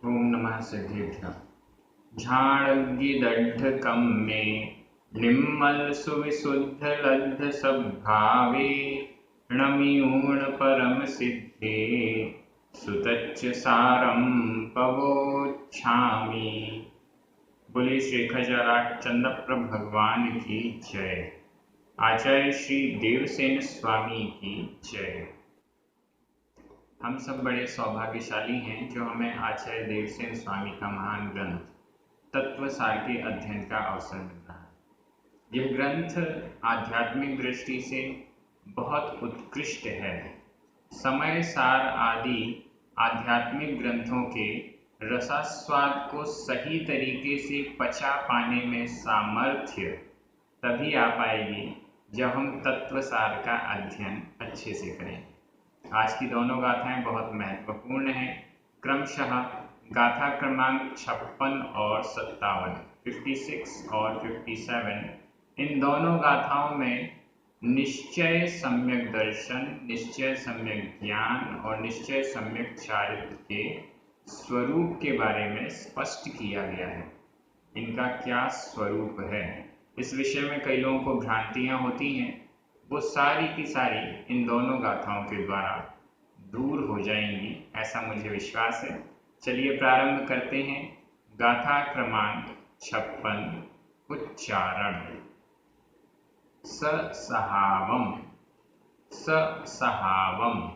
ओम नमः सिद्धेभ्यः। झाड़ग्गिदड्ढकं मे निर्मल सुविशुद्ध लब्ध सद्भावे णमियूर्ण परम सिद्धे सुतच्च सारं पवोच्छामि। बोले श्री खजाराट चंद्रप्रभ भगवान की जय। आचार्य श्री देवसेन स्वामी की जय। हम सब बड़े सौभाग्यशाली हैं जो हमें आचार्य देवसेन स्वामी का महान ग्रंथ तत्वसार के अध्ययन का अवसर मिल रहा है। यह ग्रंथ आध्यात्मिक दृष्टि से बहुत उत्कृष्ट है। समय सार आदि आध्यात्मिक ग्रंथों के रसास्वाद को सही तरीके से पचा पाने में सामर्थ्य तभी आ पाएगी जब हम तत्वसार का अध्ययन अच्छे से करें। आज की दोनों गाथाएं बहुत महत्वपूर्ण हैं। क्रमशः गाथा क्रमांक 56 और 57, 56 और 57, इन दोनों गाथाओं में निश्चय सम्यक दर्शन, निश्चय सम्यक ज्ञान और निश्चय सम्यक चारित्र के स्वरूप के बारे में स्पष्ट किया गया है। इनका क्या स्वरूप है, इस विषय में कई लोगों को भ्रांतियां होती हैं। वो सारी की सारी इन दोनों गाथाओं के द्वारा दूर हो जाएंगी, ऐसा मुझे विश्वास है। चलिए प्रारंभ करते हैं। गाथा क्रमांक 56। उच्चारण। ससहावम, ससहावम,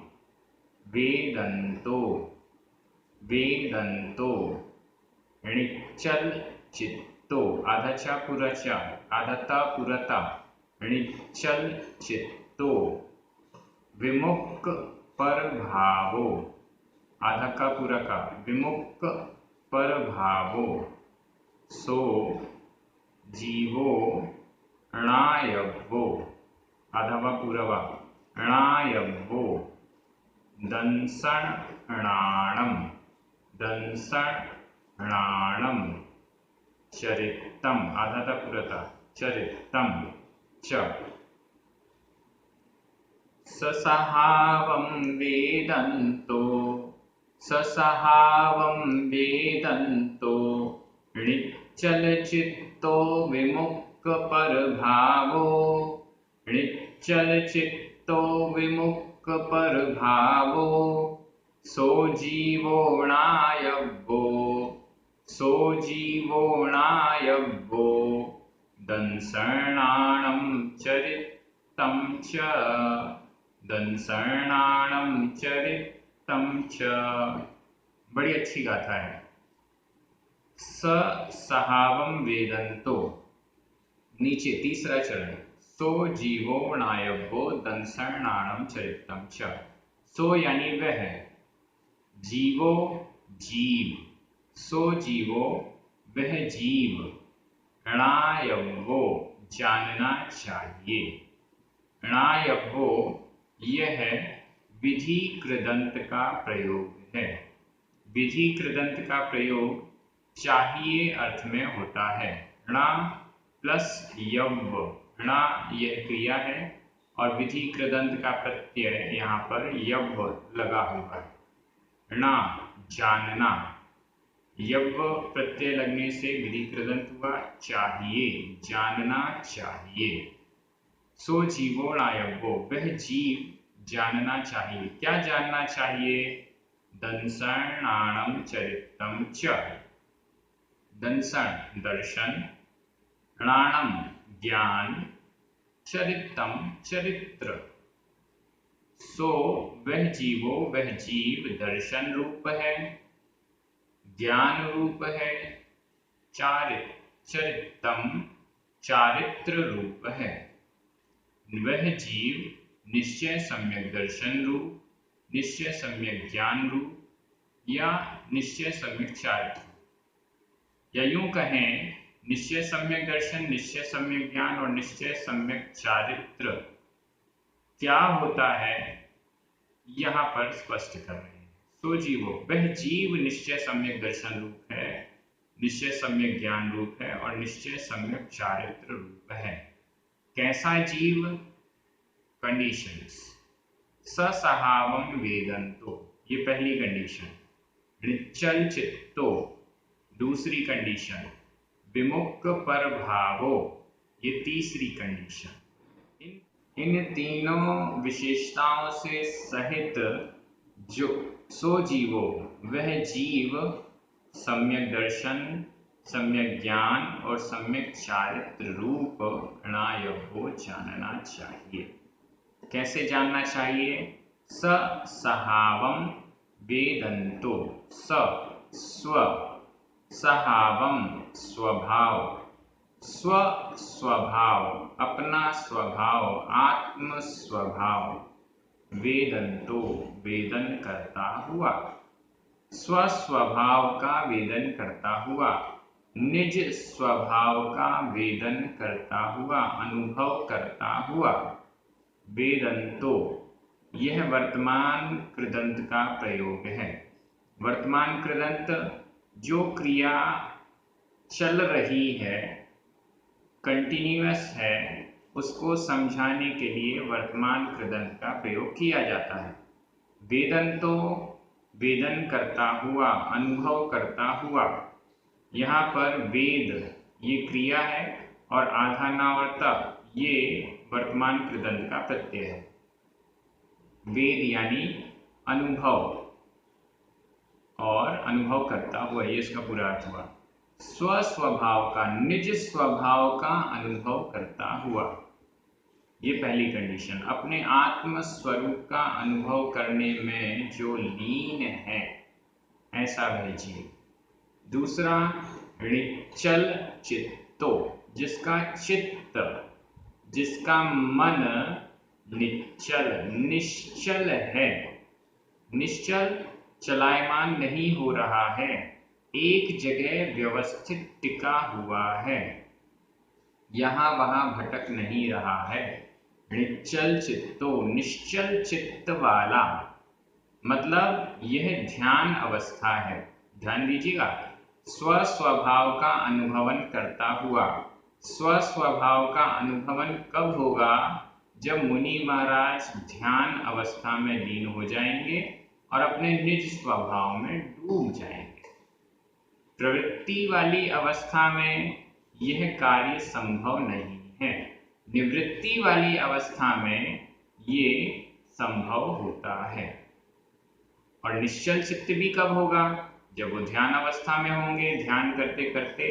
वेदन्तो, वेदन्तो, णिच्चल चित्तो, आधा चा पूरा चा, आधा ता पूरा ता, णिच्चल चित्तो, विमुक्त पर भावो, आधा का पूरा का, विमुक्त पर भावो, सो जीवो णायव्वो, आधा वा पूरा वा, णायव्वो, दंसण णाणम, दंसण णाणम, चरितम, आधा था पूरा था, चरितम च, ससहावं वेदन्तो, ससहावं वेदन्तो, णिच्चलचित्तो विमुक्तपरभावो, णिच्चलचित्तो विमुक्तपरभावो, सो जीवो णायव्वो, सो जीवो णायव्वो, दंसणाणं चरितं च, दंसणाणं चरितं च। बड़ी अच्छी गाथा है। ससहावं वेदन्तो, नीचे तीसरा चरण, सो जीवो णायव्वो, दंसणाणं चरितं च। सो यानी वह, जीवो जीव, सो जीवो वह जीव, णायव्वो जानना चाहिए, णायव्वो यह विधि कृदंत का प्रयोग है। विधि कृदंत का प्रयोग चाहिए अर्थ में होता है। णा प्लस यव्व, णा यह क्रिया है और विधि कृदंत का प्रत्यय यहाँ पर यव्व लगा हुआ है। णा जानना, यव्व प्रत्यय लगने से विधि कृदंत हुआ, चाहिए जानना चाहिए। सो जीवो णायव्वो, वह जीव जानना चाहिए। क्या जानना चाहिए? दंसणाणं चरितं च, दंसण दर्शन, णाणं ज्ञान, चरितं चरित्र। सो वह जीवो वह जीव दर्शन रूप है, ज्ञान रूप है, चरितम चारित्र रूप है। वह जीव निश्चय सम्यक दर्शन रूप, निश्चय सम्यक ज्ञान रूप या निश्चय सम्यक चारित्र, या यूं कहें निश्चय सम्यक दर्शन, निश्चय सम्यक ज्ञान और निश्चय सम्यक चारित्र क्या होता है यहाँ पर स्पष्ट कर रहे हैं। सो जीवो वह जीव निश्चय सम्यक दर्शन रूप है, निश्चय सम्यक ज्ञान रूप है और निश्चय सम्यक चारित्र रूप है। कैसा जीव? कंडीशंस। ससहावं वेदन्तो, ये पहली कंडीशन। निश्चल चित्तो दूसरी कंडीशन, विमुक्त पर भावो ये तीसरी कंडीशन। इन तीनों विशेषताओं से सहित जो सो जीवो वह जीव सम्यक दर्शन, सम्यक ज्ञान और सम्यक चारित्र रूप गणाय को जानना चाहिए। कैसे जानना चाहिए? स सहावम वेदंतो, स स्व, सहावम स्वभाव, स्व स्वभाव अपना स्वभाव, आत्म स्वभाव, वेदंतो वेदन करता हुआ, स्व स्वभाव का वेदन करता हुआ, निज स्वभाव का वेदन करता हुआ, अनुभव करता हुआ। वेदंतो यह वर्तमान कृदंत का प्रयोग है। वर्तमान कृदंत जो क्रिया चल रही है, कंटिन्यूअस है, उसको समझाने के लिए वर्तमान कृदंत का प्रयोग किया जाता है। वेदंतो वेदन करता हुआ, अनुभव करता हुआ। यहाँ पर वेद ये क्रिया है और आधानावर्ता ये वर्तमान कृदंत का प्रत्यय है। वेद यानी अनुभव और अनुभव करता हुआ, ये इसका पूरा अर्थ हुआ। स्व स्वभाव का, निज स्वभाव का अनुभव करता हुआ, ये पहली कंडीशन। अपने आत्म स्वरूप का अनुभव करने में जो लीन है ऐसा वह जीव। दूसरा, निश्चल चित्तो, जिसका चित्त, जिसका मन निश्चल निश्चल है। निश्चल चलायमान नहीं हो रहा है, एक जगह व्यवस्थित टिका हुआ है, यहाँ वहां भटक नहीं रहा है। निश्चल चित्तो, निश्चल चित्त वाला, मतलब यह ध्यान अवस्था है। ध्यान दीजिएगा, स्व स्वभाव का अनुभवन करता हुआ। स्व स्वभाव का अनुभवन कब होगा? जब मुनि महाराज ध्यान अवस्था में लीन हो जाएंगे और अपने निज स्वभाव में डूब जाएंगे। प्रवृत्ति वाली अवस्था में यह कार्य संभव नहीं है, निवृत्ति वाली अवस्था में ये संभव होता है। और निश्चल चित्त भी कब होगा? जब वो ध्यान अवस्था में होंगे, ध्यान करते करते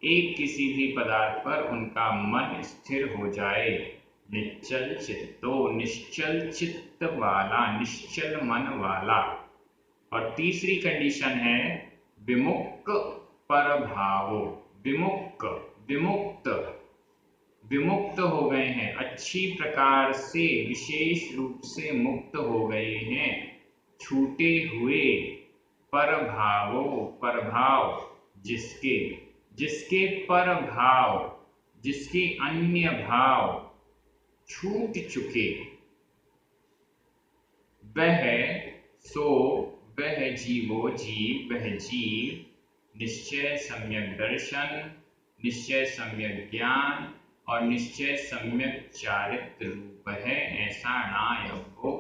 एक किसी भी पदार्थ पर उनका मन स्थिर हो जाए। निश्चल चित्तो, निश्चल चित्त वाला, निश्चल मन वाला। और तीसरी कंडीशन है विमुक्त पर भावो। विमुक्त, विमुक्त, विमुक्त हो गए हैं, अच्छी प्रकार से विशेष रूप से मुक्त हो गए हैं, छूटे हुए। पर भावो, परभाव, जिसके, जिसके पर भाव, जिसके अन्य भाव छूट चुके, वह सो वह जीवो, जीव वह जीव, निश्चय सम्यक दर्शन, निश्चय सम्यक ज्ञान और निश्चय सम्यक चारित्र रूप है, ऐसा नायक को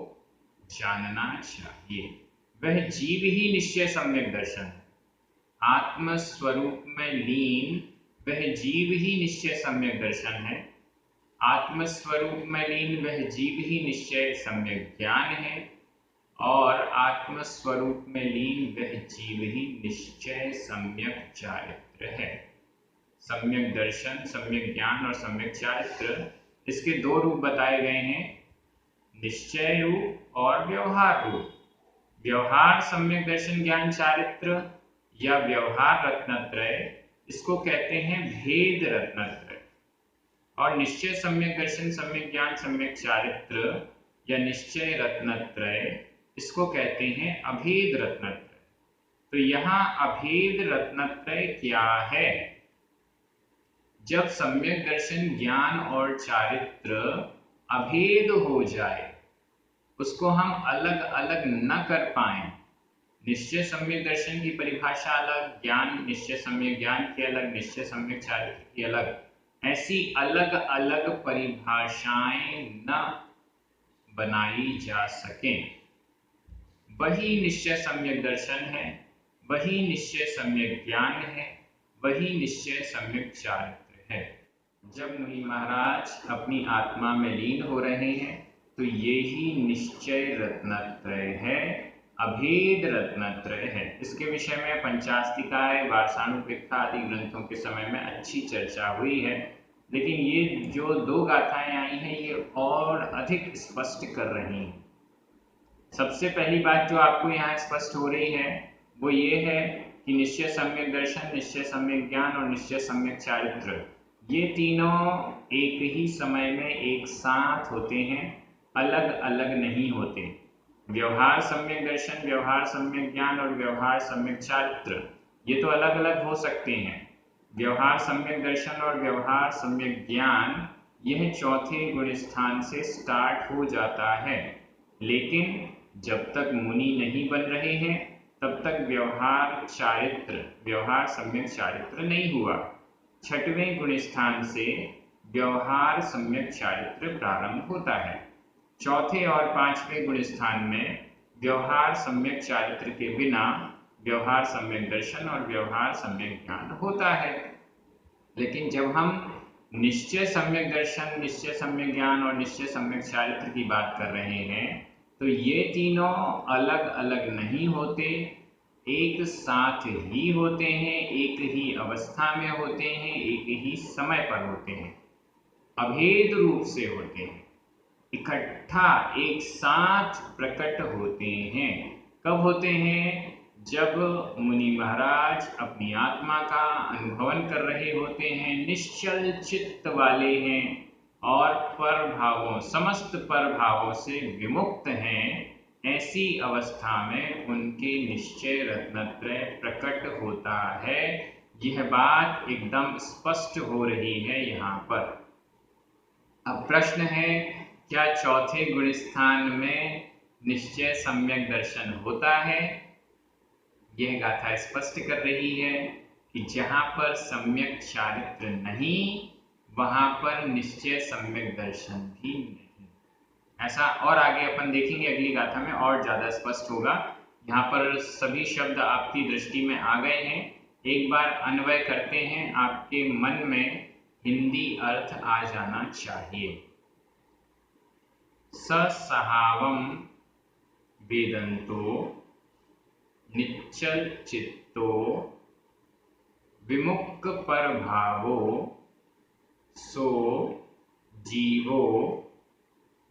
जानना चाहिए। वह जीव ही निश्चय सम्यक दर्शन है। आत्म स्वरूप में लीन वह जीव ही निश्चय सम्यक दर्शन है। आत्म स्वरूप में लीन वह जीव ही निश्चय सम्यक ज्ञान है और आत्म स्वरूप में लीन वह जीव ही निश्चय सम्यक चारित्र है। सम्यक दर्शन, सम्यक ज्ञान और सम्यक चारित्र, इसके दो रूप बताए गए हैं, निश्चय रूप और व्यवहार रूप। व्यवहार सम्यक दर्शन ज्ञान चारित्र या व्यवहार रत्नत्रय, इसको कहते हैं भेद रत्नत्रय। और निश्चय सम्यक दर्शन, सम्यक ज्ञान, सम्यक चारित्र या निश्चय रत्नत्रय, इसको कहते हैं अभेद रत्नत्रय। तो यहाँ अभेद रत्नत्रय क्या है? जब सम्यक दर्शन, ज्ञान और चारित्र अभेद हो जाए, उसको हम अलग अलग न कर पाए। निश्चय सम्यक दर्शन की परिभाषा अलग, ज्ञान निश्चय सम्यक ज्ञान की अलग, निश्चय सम्यक चारित्र की अलग, ऐसी अलग अलग परिभाषाएं न बनाई जा सकें। वही निश्चय सम्यक दर्शन है वही निश्चय सम्यक ज्ञान है, वही निश्चय सम्यक चारित्र है। जब मुनि महाराज अपनी आत्मा में लीन हो रहे हैं तो ये ही निश्चय रत्नत्रय है, अभेद रत्नत्रय है। इसके विषय में पंचास्तिकाय, वार्षाणुपेक्षा आदि ग्रंथों के समय में अच्छी चर्चा हुई है, लेकिन ये जो दो गाथाएं आई हैं ये और अधिक स्पष्ट कर रही हैं। सबसे पहली बात जो आपको यहाँ स्पष्ट हो रही है वो ये है कि निश्चय सम्यक दर्शन, निश्चय सम्यक ज्ञान और निश्चय सम्यक चारित्र, ये तीनों एक ही समय में एक साथ होते हैं, अलग अलग नहीं होते। व्यवहार सम्यक दर्शन, व्यवहार सम्यक ज्ञान और व्यवहार सम्यक चारित्र ये तो अलग अलग हो सकते हैं। व्यवहार सम्यक दर्शन और व्यवहार सम्यक ज्ञान यह चौथे गुण स्थान से स्टार्ट हो जाता है, लेकिन जब तक मुनि नहीं बन रहे हैं तब तक व्यवहार चारित्र, व्यवहार सम्यक चारित्र नहीं हुआ। छठवें गुण स्थान से व्यवहार सम्यक चारित्र प्रारंभ होता है। चौथे और पांचवें गुण स्थान में व्यवहार सम्यक चारित्र के बिना व्यवहार सम्यक दर्शन और व्यवहार सम्यक ज्ञान होता है। लेकिन जब हम निश्चय सम्यक दर्शन, निश्चय सम्यक ज्ञान और निश्चय सम्यक चारित्र की बात कर रहे हैं तो ये तीनों अलग अलग नहीं होते, एक साथ ही होते हैं, एक ही अवस्था में होते हैं, एक ही समय पर होते हैं, अभेद रूप से होते हैं, इकट्ठा एक साथ प्रकट होते हैं। कब होते हैं? जब मुनि महाराज अपनी आत्मा का अनुभवन कर रहे होते हैं, निश्चल चित्त वाले हैं और पर भावों, समस्त पर भावों से विमुक्त हैं, ऐसी अवस्था में उनके निश्चय रत्नत्रय प्रकट होता है। यह बात एकदम स्पष्ट हो रही है यहाँ पर। अब प्रश्न है, क्या चौथे गुण स्थान में निश्चय सम्यक दर्शन होता है? यह गाथा स्पष्ट कर रही है कि जहां पर सम्यक चारित्र नहीं वहां पर निश्चय सम्यक दर्शन भी नहीं। ऐसा और आगे अपन देखेंगे अगली गाथा में और ज्यादा स्पष्ट होगा। यहाँ पर सभी शब्द आपकी दृष्टि में आ गए हैं। एक बार अन्वय करते हैं, आपके मन में हिंदी अर्थ आ जाना चाहिए। ससहावम वेदंतो निश्चल चित्तो विमुक्त पर भावो सो जीवो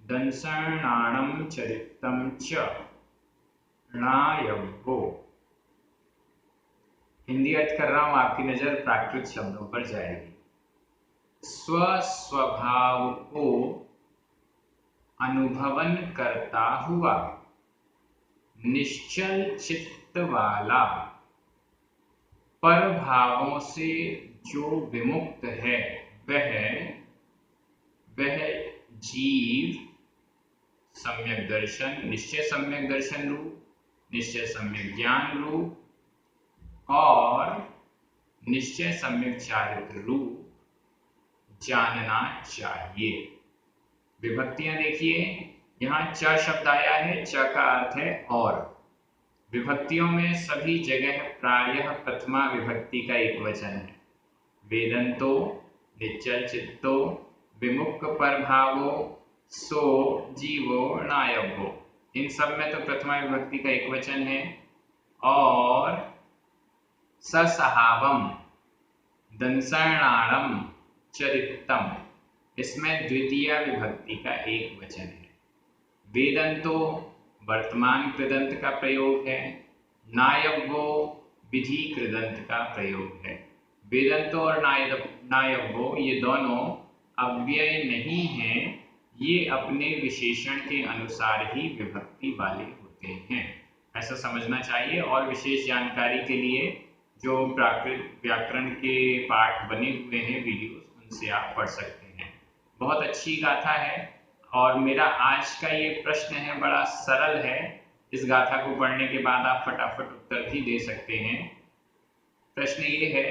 दंसणाणम चरितम च णायव्यो। हिंदी अर्थ कर रहा हूं, आपकी नजर प्राकृत शब्दों पर जाएगी। स्वस्वभाव को अनुभवन करता हुआ निश्चल चित्त वाला, पर भावों से जो विमुक्त है वह जीव सम्यक दर्शन, निश्चय सम्यक दर्शन रूप, निश्चय सम्यक ज्ञान रूप और निश्चय सम्यक चारित्र रूप जानना चाहिए। विभक्तियां देखिए, यहाँ च शब्द आया है, च का अर्थ है और। विभक्तियों में सभी जगह प्रायः प्रथमा विभक्ति का एक वचन है। वेदंतो, निश्चल चित्तो, विमुक्त पर भावो, सो जीवो नायव्यो, इन सब में तो प्रथमा विभक्ति का एक वचन है। और ससहावम, दंसणाणम चरितम, इसमें द्वितीय विभक्ति का एक वचन है। वेदंतो वर्तमान कृदंत का प्रयोग है, नायव्यो विधि कृदंत का प्रयोग है। वेदंतो और नायव्यो ये दोनों अव्यय नहीं हैं, ये अपने विशेषण के अनुसार ही विभक्ति वाले होते हैं, ऐसा समझना चाहिए। और विशेष जानकारी के लिए जो प्राकृत व्याकरण के पाठ बने हुए हैं वीडियोस, उनसे आप पढ़ सकते हैं। बहुत अच्छी गाथा है और मेरा आज का ये प्रश्न है बड़ा सरल है। इस गाथा को पढ़ने के बाद आप फटाफट उत्तर भी दे सकते हैं। प्रश्न ये है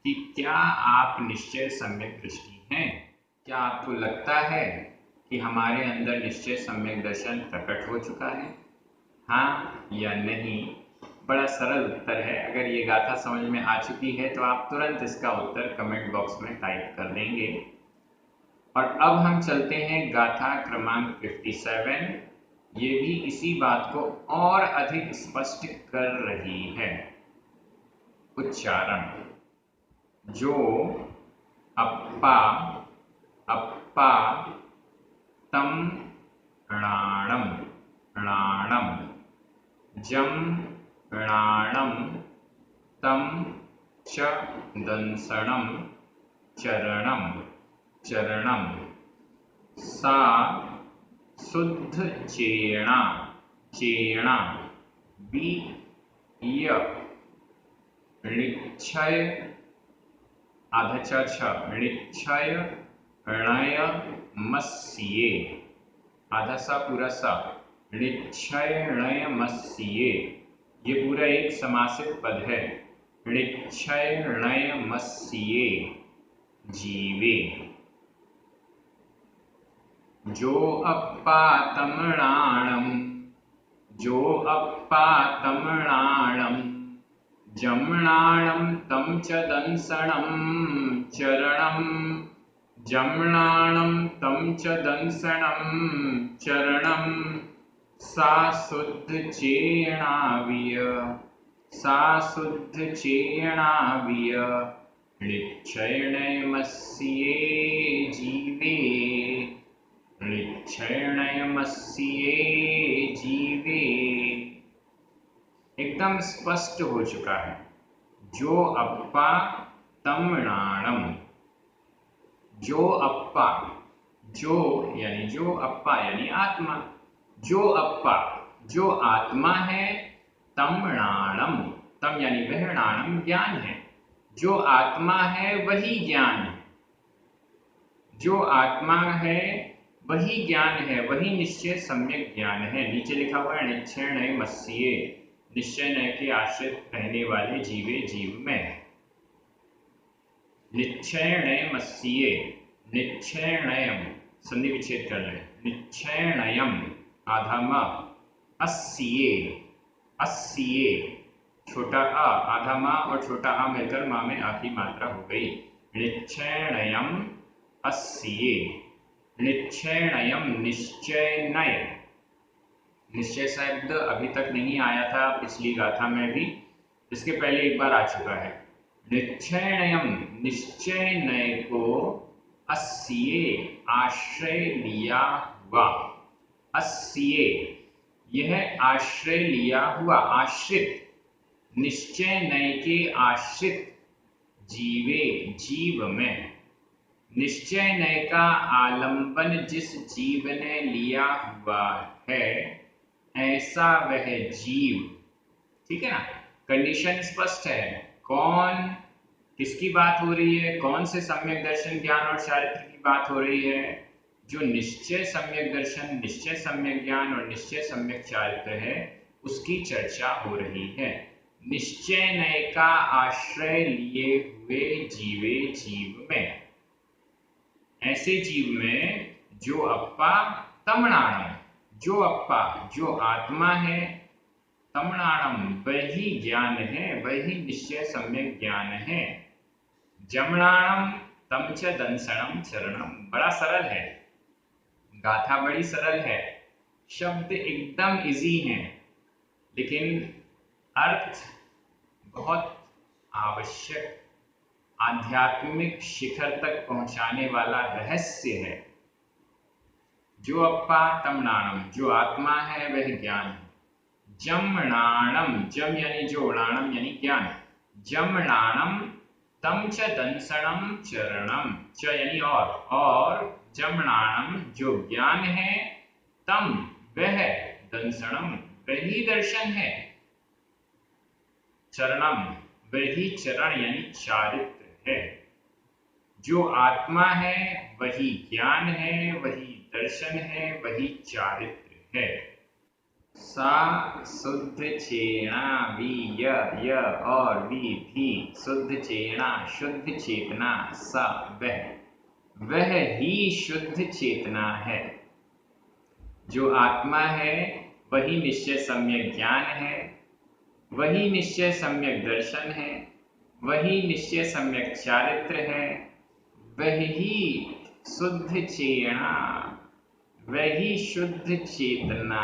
कि क्या आप निश्चय सम्यक दृष्टि हैं? क्या आपको लगता है कि हमारे अंदर निश्चय सम्यक दर्शन प्रकट हो चुका है? हाँ या नहीं बड़ा सरल उत्तर है। अगर ये गाथा समझ में आ चुकी है तो आप तुरंत इसका उत्तर कमेंट बॉक्स में टाइप कर देंगे। और अब हम चलते हैं गाथा क्रमांक 57। ये भी इसी बात को और अधिक स्पष्ट कर रही है। उच्चारण। जो अप्पा अप्पा तम णाणम णाणम जम णाणम तम च दंसणम चरणम चरणम सा शुद्ध चेणा चेणा बी य ऋक्षय आधा छ ऋक्षय णय मस्ये आधा सा पूरा सा ऋक्षय णय मस्ये। ये पूरा एक समासित पद है। ऋक्षय णय मस्ये जीवे। जो अप्पा तमणाणम जो अप्पा तमणाणम जमणाणम तम च दंसणम चरणम जमणाणम तम च दंसणम चरणम सा शुद्ध चेणाविय सा शुद्ध चेणाविय ऋक्षयणयमस्ये जीवे ऋक्षयणयमस्ये जीवे। एकदम स्पष्ट हो चुका है। जो अप्पा तमणाणम जो अप्पा जो यानी जो अप्पा यानी आत्मा जो अप्पा जो आत्मा है तमणाणम तम यानी वह णाणम ज्ञान है। जो आत्मा है वही ज्ञान है। जो आत्मा है वही ज्ञान है वही निश्चय सम्यक ज्ञान है। नीचे लिखा हुआ है निश्चय नय मस्ये निश्चय नय के आश्रित रहने वाले जीवे जीव में। निश्चयणय मस्ये निश्चयणयम संधि विच्छेद कर ले निश्चयणयम आधा म अस्ये अस्ये छोटा आ आधा मा और छोटा आ मिलकर मा में आ की मात्रा हो गई। निश्चयणयम अस्ये निश्चयणयम निश्चय नय निश्चय शब्द अभी तक नहीं आया था पिछली गाथा में भी। इसके पहले एक बार आ चुका है। निश्चयणयम निश्चय नय को अस्ये आश्रय लिया हुआ अस्ये यह आश्रय लिया हुआ आश्रित निश्चय नय के आश्रित जीवे जीव में। निश्चय नय का आलंबन जिस जीव ने लिया हुआ है ऐसा वह जीव। ठीक है ना। कंडीशन स्पष्ट है। कौन किसकी बात हो रही है? कौन से सम्यक दर्शन ज्ञान और चारित्र की बात हो रही है? जो निश्चय सम्यक दर्शन निश्चय सम्यक ज्ञान और निश्चय सम्यक चारित्र है उसकी चर्चा हो रही है। निश्चय नय का आश्रय लिए हुए जीवे जीव में ऐसे जीव में जो अप्पा तमणाणम जो अप्पा जो आत्मा है तमणाणम वही ज्ञान है वही निश्चय सम्यक ज्ञान है। जमणाणम तम च दंसणम चरणम बड़ा सरल है। गाथा बड़ी सरल है। शब्द एकदम इजी हैं लेकिन अर्थ बहुत आवश्यक आध्यात्मिक शिखर तक पहुंचाने वाला रहस्य है। जो अप्पा तमणाणम जो आत्मा है वह ज्ञान है। जमणाणम जम यानी जो णाणम यानी ज्ञान जमणाणम तम च दंसणम चरणम च यानी और जमणाणम जो ज्ञान है तम वह दंसणम वही दर्शन है चरणम वही चरण यानी चारित्र है। जो आत्मा है वही ज्ञान है वही दर्शन है वही चारित्र है। सा शुद्ध चेना भी य और भी शुद्ध चेना शुद्ध चेतना सा वह ही शुद्ध चेतना है। जो आत्मा है वही निश्चय सम्यक ज्ञान है वही निश्चय सम्यक दर्शन है, वही निश्चय सम्यक चारित्र है, वही शुद्ध चेतना, वही शुद्ध चेतना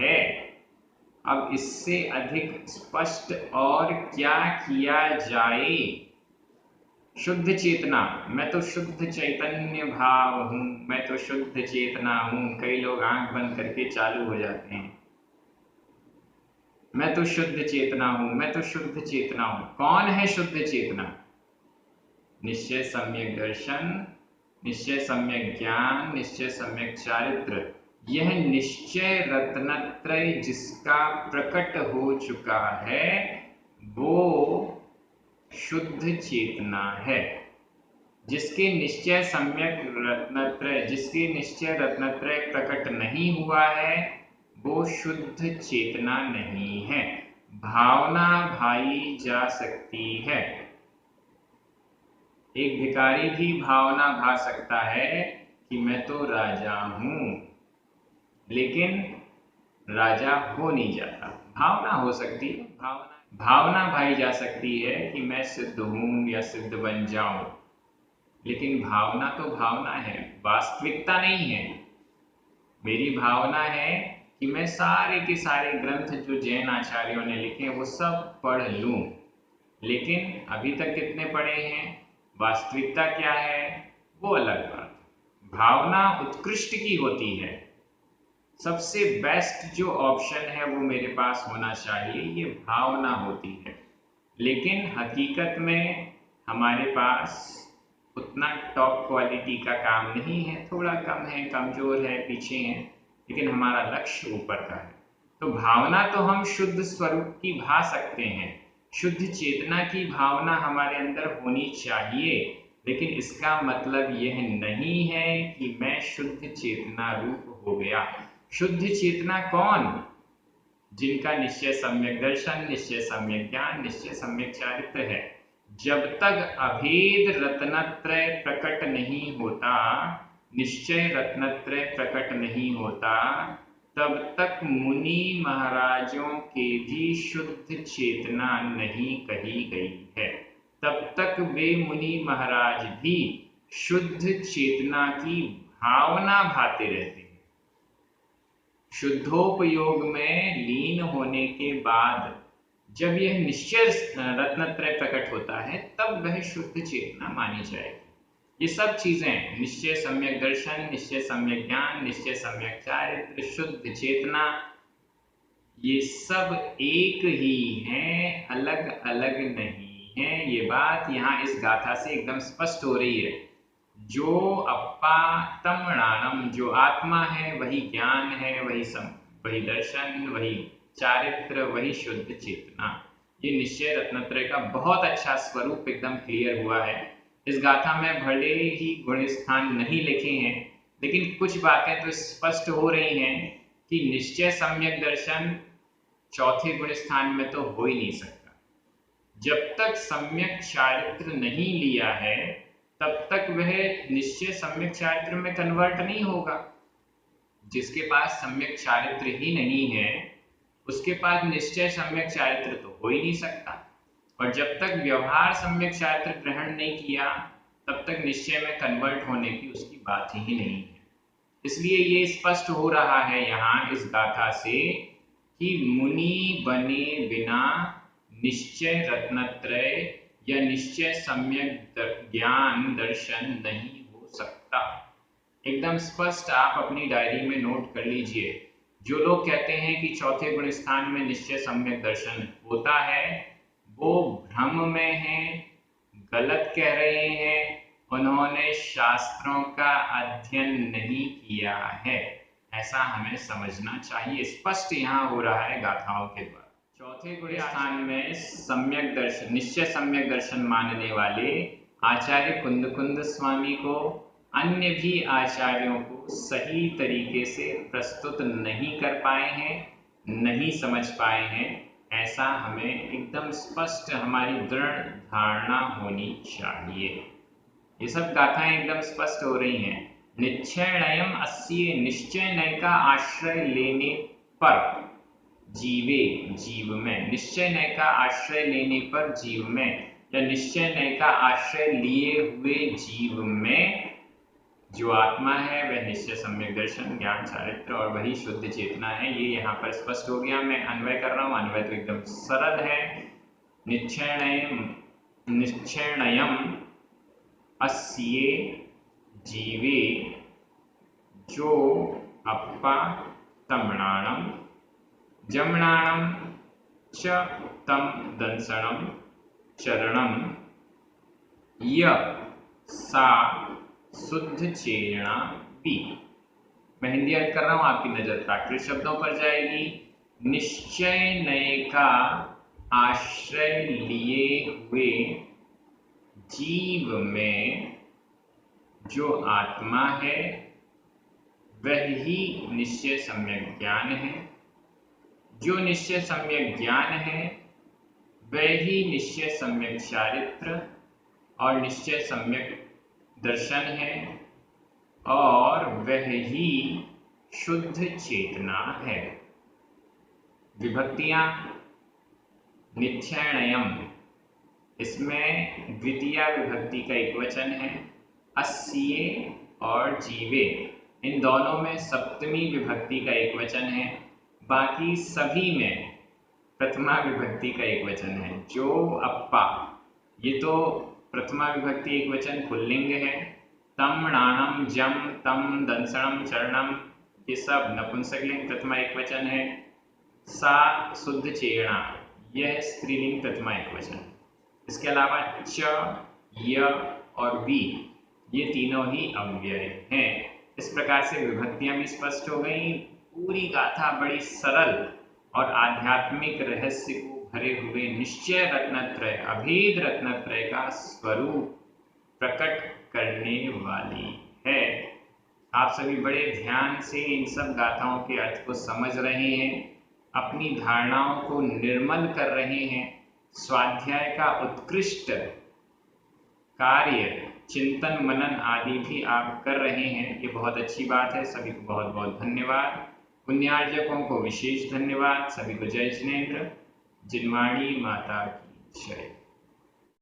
है। अब इससे अधिक स्पष्ट और क्या किया जाए? शुद्ध चेतना, मैं तो शुद्ध चैतन्य भाव हूं, मैं तो शुद्ध चेतना हूं। कई लोग आंख बंद करके चालू हो जाते हैं, मैं तो शुद्ध चेतना हूं, मैं तो शुद्ध चेतना हूं। कौन है शुद्ध चेतना? निश्चय सम्यक दर्शन, निश्चय सम्यक ज्ञान, निश्चय सम्यक चारित्र। यह निश्चय रत्नत्रय जिसका प्रकट हो चुका है वो शुद्ध चेतना है। जिसके निश्चय सम्यक रत्नत्रय, जिसके निश्चय रत्नत्रय प्रकट नहीं हुआ है वो शुद्ध चेतना नहीं है। भावना भाई जा सकती है। एक भिखारी भी भावना भा सकता है कि मैं तो राजा हूं, लेकिन राजा हो नहीं जाता। भावना हो सकती है, भावना भाई जा सकती है कि मैं सिद्ध हूं या सिद्ध बन जाऊं, लेकिन भावना तो भावना है, वास्तविकता नहीं है। मेरी भावना है कि मैं सारे के सारे ग्रंथ जो जैन आचार्यों ने लिखे वो सब पढ़ लूं, लेकिन अभी तक कितने पढ़े हैं, वास्तविकता क्या है वो अलग बात। भावना उत्कृष्ट की होती है, सबसे बेस्ट जो ऑप्शन है वो मेरे पास होना चाहिए, ये भावना होती है। लेकिन हकीकत में हमारे पास उतना टॉप क्वालिटी का काम नहीं है, थोड़ा कम है, कमजोर है, पीछे है, लेकिन हमारा लक्ष्य ऊपर का है। तो भावना तो हम शुद्ध स्वरूप की भा सकते हैं, शुद्ध चेतना की भावना हमारे अंदर होनी चाहिए, लेकिन इसका मतलब यह नहीं है कि मैं शुद्ध चेतना रूप हो गया। शुद्ध चेतना कौन? जिनका निश्चय सम्यक दर्शन, निश्चय सम्यक ज्ञान, निश्चय सम्यक चारित्र है। जब तक अभेद रत्नत्रय प्रकट नहीं होता, निश्चय रत्नत्रय प्रकट नहीं होता, तब तक मुनि महाराजों के भी शुद्ध चेतना नहीं कही गई है। तब तक वे मुनि महाराज भी शुद्ध चेतना की भावना भाते रहते हैं। शुद्धोपयोग में लीन होने के बाद जब यह निश्चय रत्नत्रय प्रकट होता है तब वह शुद्ध चेतना मानी जाएगी। ये सब चीजें, निश्चय सम्यक दर्शन, निश्चय सम्यक ज्ञान, निश्चय सम्यक चारित्र, शुद्ध चेतना, ये सब एक ही हैं, अलग अलग नहीं है। ये बात यहाँ इस गाथा से एकदम स्पष्ट हो रही है। जो अप्पा तमणानम, जो आत्मा है वही ज्ञान है, वही दर्शन, वही चारित्र, वही शुद्ध चेतना। ये निश्चय रत्नत्रय का बहुत अच्छा स्वरूप एकदम क्लियर हुआ है। इस गाथा में भले ही गुण स्थान नहीं लिखे हैं, लेकिन कुछ बातें तो स्पष्ट हो रही हैं कि निश्चय सम्यक दर्शन चौथे गुण स्थान में तो हो ही नहीं सकता। जब तक सम्यक चारित्र नहीं लिया है तब तक वह निश्चय सम्यक चारित्र में कन्वर्ट नहीं होगा। जिसके पास सम्यक चारित्र ही नहीं है उसके पास निश्चय सम्यक चारित्र तो हो ही नहीं सकता। और जब तक व्यवहार सम्यक चारित्र ग्रहण नहीं किया तब तक निश्चय में कन्वर्ट होने की उसकी बात ही नहीं है। इसलिए ये स्पष्ट हो रहा है यहाँ इस गाथा से कि मुनि बने बिना निश्चय रत्नत्रय या निश्चय सम्यक ज्ञान दर्शन नहीं हो सकता। एकदम स्पष्ट आप अपनी डायरी में नोट कर लीजिए। जो लोग कहते हैं कि चौथे गुण स्थान में निश्चय सम्यक दर्शन होता है वो भ्रम में हैं, गलत कह रहे हैं, उन्होंने शास्त्रों का अध्ययन नहीं किया है, ऐसा हमें समझना चाहिए। स्पष्ट यहाँ हो रहा है गाथाओं के द्वारा। चौथे गुण स्थान में सम्यक दर्शन, निश्चय सम्यक दर्शन मानने वाले आचार्य कुंद स्वामी को अन्य भी आचार्यों को सही तरीके से प्रस्तुत नहीं कर पाए हैं, नहीं समझ पाए हैं, ऐसा हमें एकदम स्पष्ट हमारी दृढ़ धारणा होनी चाहिए। ये सब गाथाएं एकदम स्पष्ट हो रही हैं। निश्चयम अस्य, निश्चय नय का आश्रय लेने पर जीवे जीव में, निश्चय नय का आश्रय लेने पर जीव में या निश्चय नय का आश्रय लिए हुए जीव में जो आत्मा है वह निश्चय सम्यक दर्शन ज्ञान चारित्र और वही शुद्ध चेतना है। ये यहाँ पर स्पष्ट हो गया। मैं अन्वय कर रहा हूँ, अन्वय तो एकदम सरल है। निश्चयणयम अस्ये जीवे जो अप्पा तमणाणम जमणाणम च तम दंसणम चरणम य सा शुद्ध चेतना बी। मैं हिंदी अर्थ कर रहा हूं, आपकी नजर प्राकृत शब्दों पर जाएगी। निश्चय नय का आश्रय लिए हुए जीव में जो आत्मा है वह ही निश्चय सम्यक ज्ञान है। जो निश्चय सम्यक ज्ञान है वह ही निश्चय सम्यक चारित्र और निश्चय सम्यक दर्शन है और वह ही शुद्ध चेतना है। विभक्तियां निश्चयणयम, इसमें द्वितीय विभक्ति का एक वचन है। अस्ये और जीवे, इन दोनों में सप्तमी विभक्ति का एक वचन है। बाकी सभी में प्रथमा विभक्ति का एक वचन है। जो अप्पा, ये तो प्रथमा विभक्ति एक वचन पुल्लिंग है। तम नाणम जम तम दंसणम चरणम, ये सब नपुंसकलिंग प्रथमा एक वचन है। सा शुद्ध चेतना, यह स्त्रीलिंग प्रथमा एक वचन। इसके अलावा च, य और वी, ये तीनों ही अव्यय हैं। इस प्रकार से विभक्तियां भी स्पष्ट हो गई। पूरी गाथा बड़ी सरल और आध्यात्मिक रहस्य को भरे हुए निश्चय रत्नत्रय, अभेद रत्नत्रय का स्वरूप प्रकट करने वाली है। आप सभी बड़े ध्यान से इन सब गाथाओं के अर्थ को समझ रहे हैं, अपनी धारणाओं को निर्मल कर रहे हैं। स्वाध्याय का उत्कृष्ट कार्य, चिंतन मनन आदि भी आप कर रहे हैं, ये बहुत अच्छी बात है। सभी को बहुत बहुत धन्यवाद। पुण्यार्जकों को विशेष धन्यवाद। सभी को जय जिनेन्द्र। जिनवाणी माता की जय।